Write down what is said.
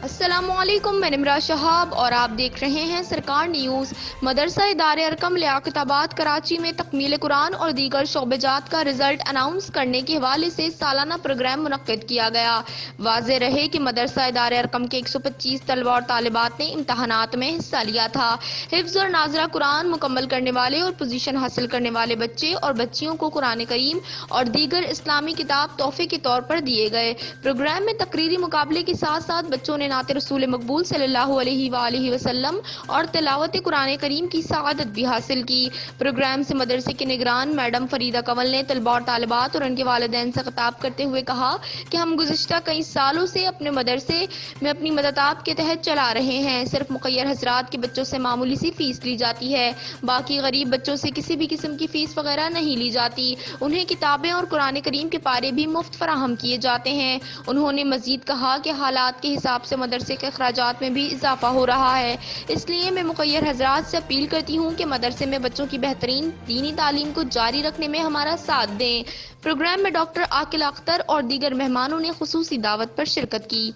السلام علیکم، میں نمرا شہاب اور آپ دیکھ رہے ہیں سرکار نیوز۔ مدرسہ ادارے ارکم لیاقت آباد کراچی میں تکمیل قرآن اور دیگر شعبہ جات کا رزلٹ اناؤنس کرنے کے حوالے سے سالانہ پروگرام منعقد کیا گیا۔ واضح رہے کہ مدرسہ ادارے ارکم کے 125 طلبہ اور طالبات نے امتحانات میں حصہ لیا تھا۔ حفظ اور ناظرہ قرآن مکمل کرنے والے اور پوزیشن حاصل کرنے والے بچے اور بچیوں کو قرآن کریم اور دیگر اسلامی کتاب تحفے کے طور پر دیے گئے۔ پروگرام میں تقریری مقابلے کے ساتھ ساتھ بچوں نے نعت رسول مقبول صلی اللہ علیہ وآلہ وسلم اور تلاوت قرآن کریم کی سعادت بھی حاصل کی۔ پروگرام سے مدرسے کے نگران میڈم فریدہ کنول نے طلباء اور طالبات اور ان کے والدین سے خطاب کرتے ہوئے کہا کہ ہم گزشتہ کئی سالوں سے اپنے مدرسے میں اپنی مددات کے تحت چلا رہے ہیں۔ صرف مخیر حضرات کے بچوں سے معمولی سی فیس لی جاتی ہے، باقی غریب بچوں سے کسی بھی قسم کی فیس وغیرہ نہیں لی جاتی۔ انہیں کتابیں اور قرآن کریم کے پارے بھی مفت فراہم کیے جاتے ہیں۔ انہوں نے مزید کہا کہ حالات کے حساب سے مدرسے کے اخراجات میں بھی اضافہ ہو رہا ہے، اس لیے میں مخیر حضرات سے اپیل کرتی ہوں کہ مدرسے میں بچوں کی بہترین دینی تعلیم کو جاری رکھنے میں ہمارا ساتھ دیں۔ پروگرام میں ڈاکٹر عاقل اختر اور دیگر مہمانوں نے خصوصی دعوت پر شرکت کی۔